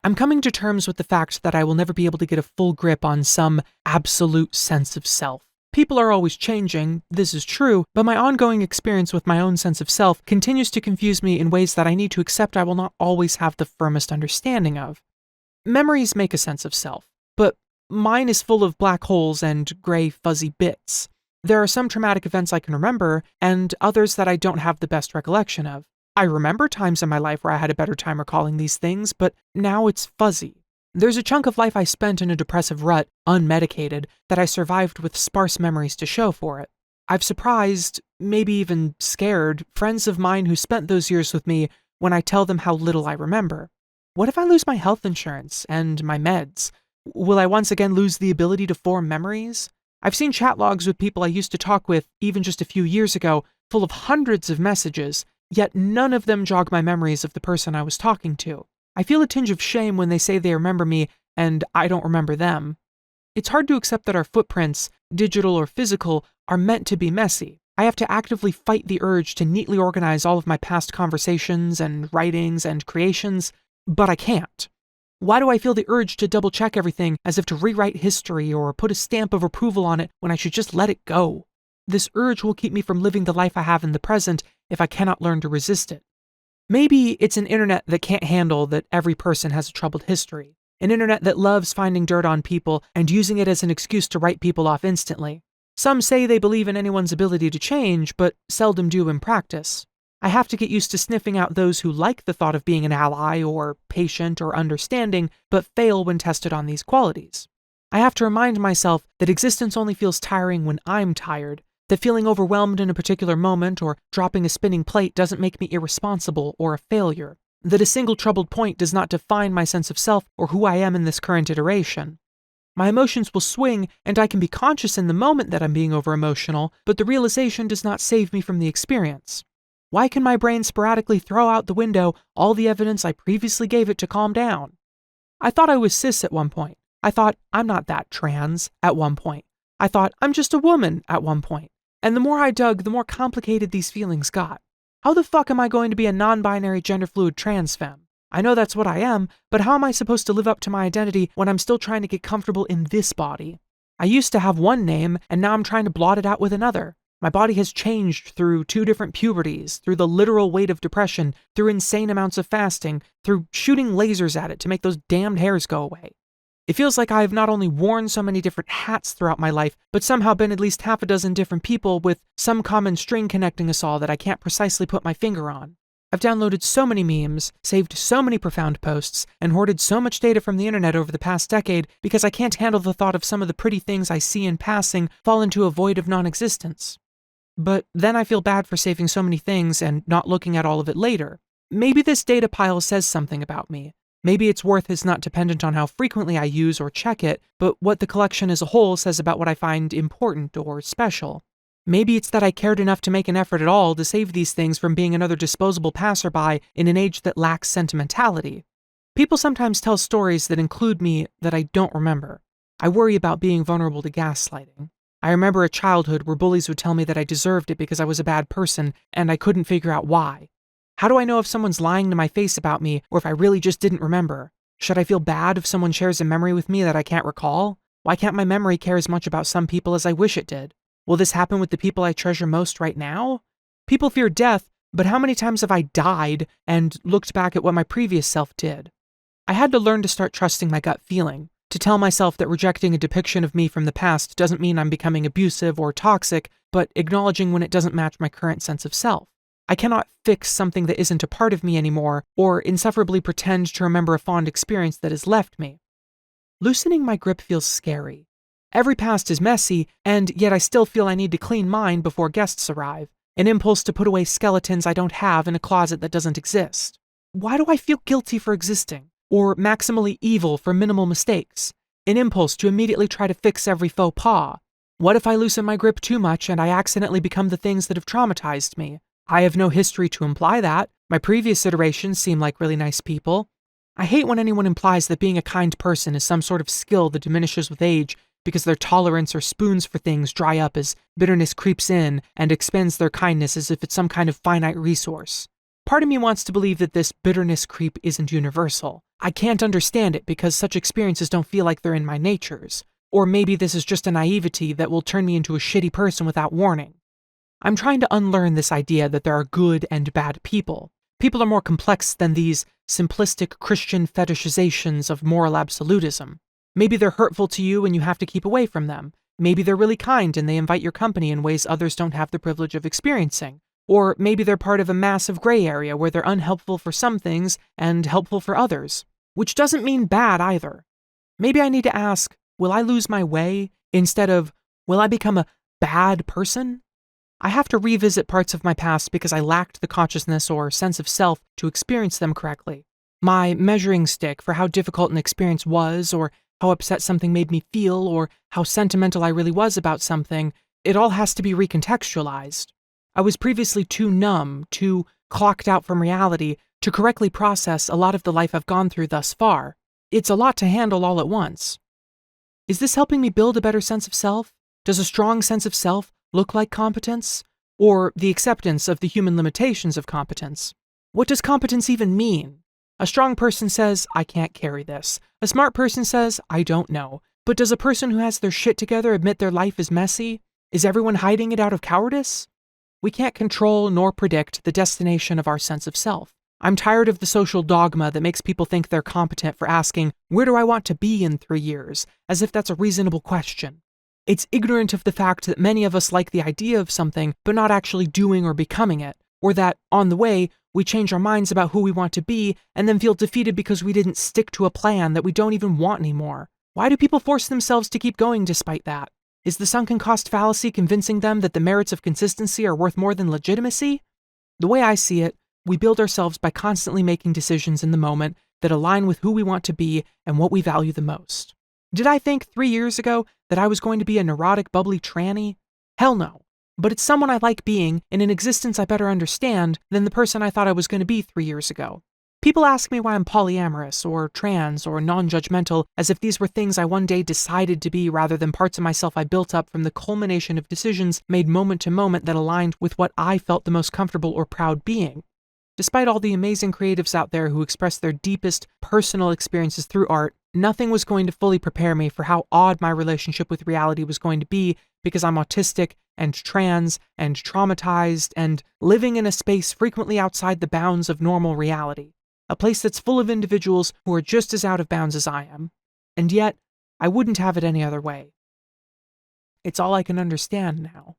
I'm coming to terms with the fact that I will never be able to get a full grip on some absolute sense of self. People are always changing, this is true, but my ongoing experience with my own sense of self continues to confuse me in ways that I need to accept I will not always have the firmest understanding of. Memories make a sense of self, but mine is full of black holes and gray fuzzy bits. There are some traumatic events I can remember, and others that I don't have the best recollection of. I remember times in my life where I had a better time recalling these things, but now it's fuzzy. There's a chunk of life I spent in a depressive rut, unmedicated, that I survived with sparse memories to show for it. I've surprised, maybe even scared, friends of mine who spent those years with me when I tell them how little I remember. What if I lose my health insurance and my meds? Will I once again lose the ability to form memories? I've seen chat logs with people I used to talk with even just a few years ago, full of hundreds of messages, yet none of them jog my memories of the person I was talking to. I feel a tinge of shame when they say they remember me and I don't remember them. It's hard to accept that our footprints, digital or physical, are meant to be messy. I have to actively fight the urge to neatly organize all of my past conversations and writings and creations, but I can't. Why do I feel the urge to double-check everything as if to rewrite history or put a stamp of approval on it when I should just let it go? This urge will keep me from living the life I have in the present if I cannot learn to resist it. Maybe it's an internet that can't handle that every person has a troubled history. An internet that loves finding dirt on people and using it as an excuse to write people off instantly. Some say they believe in anyone's ability to change, but seldom do in practice. I have to get used to sniffing out those who like the thought of being an ally or patient or understanding, but fail when tested on these qualities. I have to remind myself that existence only feels tiring when I'm tired, that feeling overwhelmed in a particular moment or dropping a spinning plate doesn't make me irresponsible or a failure, that a single troubled point does not define my sense of self or who I am in this current iteration. My emotions will swing, and I can be conscious in the moment that I'm being over-emotional, but the realization does not save me from the experience. Why can my brain sporadically throw out the window all the evidence I previously gave it to calm down? I thought I was cis at one point. I thought I'm not that trans at one point. I thought I'm just a woman at one point. And the more I dug, the more complicated these feelings got. How the fuck am I going to be a non-binary gender-fluid trans femme? I know that's what I am, but how am I supposed to live up to my identity when I'm still trying to get comfortable in this body? I used to have one name, and now I'm trying to blot it out with another. My body has changed through 2 different puberties, through the literal weight of depression, through insane amounts of fasting, through shooting lasers at it to make those damned hairs go away. It feels like I have not only worn so many different hats throughout my life, but somehow been at least half a dozen different people with some common string connecting us all that I can't precisely put my finger on. I've downloaded so many memes, saved so many profound posts, and hoarded so much data from the internet over the past decade because I can't handle the thought of some of the pretty things I see in passing fall into a void of non-existence. But then I feel bad for saving so many things and not looking at all of it later. Maybe this data pile says something about me. Maybe its worth is not dependent on how frequently I use or check it, but what the collection as a whole says about what I find important or special. Maybe it's that I cared enough to make an effort at all to save these things from being another disposable passerby in an age that lacks sentimentality. People sometimes tell stories that include me that I don't remember. I worry about being vulnerable to gaslighting. I remember a childhood where bullies would tell me that I deserved it because I was a bad person, and I couldn't figure out why. How do I know if someone's lying to my face about me, or if I really just didn't remember? Should I feel bad if someone shares a memory with me that I can't recall? Why can't my memory care as much about some people as I wish it did? Will this happen with the people I treasure most right now? People fear death, but how many times have I died and looked back at what my previous self did? I had to learn to start trusting my gut feeling, to tell myself that rejecting a depiction of me from the past doesn't mean I'm becoming abusive or toxic, but acknowledging when it doesn't match my current sense of self. I cannot fix something that isn't a part of me anymore, or insufferably pretend to remember a fond experience that has left me. Loosening my grip feels scary. Every past is messy, and yet I still feel I need to clean mine before guests arrive, an impulse to put away skeletons I don't have in a closet that doesn't exist. Why do I feel guilty for existing, or maximally evil for minimal mistakes? An impulse to immediately try to fix every faux pas. What if I loosen my grip too much and I accidentally become the things that have traumatized me? I have no history to imply that. My previous iterations seem like really nice people. I hate when anyone implies that being a kind person is some sort of skill that diminishes with age because their tolerance or spoons for things dry up as bitterness creeps in and expends their kindness as if it's some kind of finite resource. Part of me wants to believe that this bitterness creep isn't universal, I can't understand it because such experiences don't feel like they're in my natures. Or maybe this is just a naivety that will turn me into a shitty person without warning. I'm trying to unlearn this idea that there are good and bad people. People are more complex than these simplistic Christian fetishizations of moral absolutism. Maybe they're hurtful to you and you have to keep away from them. Maybe they're really kind and they invite your company in ways others don't have the privilege of experiencing. Or maybe they're part of a massive gray area where they're unhelpful for some things and helpful for others. Which doesn't mean bad either. Maybe I need to ask, will I lose my way instead of, will I become a bad person? I have to revisit parts of my past because I lacked the consciousness or sense of self to experience them correctly. My measuring stick for how difficult an experience was, or how upset something made me feel, or how sentimental I really was about something, it all has to be recontextualized. I was previously too numb, too clocked out from reality, to correctly process a lot of the life I've gone through thus far. It's a lot to handle all at once. Is this helping me build a better sense of self? Does a strong sense of self look like competence? Or the acceptance of the human limitations of competence? What does competence even mean? A strong person says, I can't carry this. A smart person says, I don't know. But does a person who has their shit together admit their life is messy? Is everyone hiding it out of cowardice? We can't control nor predict the destination of our sense of self. I'm tired of the social dogma that makes people think they're competent for asking, where do I want to be in 3 years? As if that's a reasonable question. It's ignorant of the fact that many of us like the idea of something, but not actually doing or becoming it, or that, on the way, we change our minds about who we want to be and then feel defeated because we didn't stick to a plan that we don't even want anymore. Why do people force themselves to keep going despite that? Is the sunken cost fallacy convincing them that the merits of consistency are worth more than legitimacy? The way I see it, we build ourselves by constantly making decisions in the moment that align with who we want to be and what we value the most. Did I think 3 years ago that I was going to be a neurotic, bubbly tranny? Hell no. But it's someone I like being in an existence I better understand than the person I thought I was going to be 3 years ago. People ask me why I'm polyamorous or trans or non-judgmental as if these were things I one day decided to be rather than parts of myself I built up from the culmination of decisions made moment to moment that aligned with what I felt the most comfortable or proud being. Despite all the amazing creatives out there who express their deepest personal experiences through art, nothing was going to fully prepare me for how odd my relationship with reality was going to be because I'm autistic and trans and traumatized and living in a space frequently outside the bounds of normal reality. A place that's full of individuals who are just as out of bounds as I am. And yet, I wouldn't have it any other way. It's all I can understand now.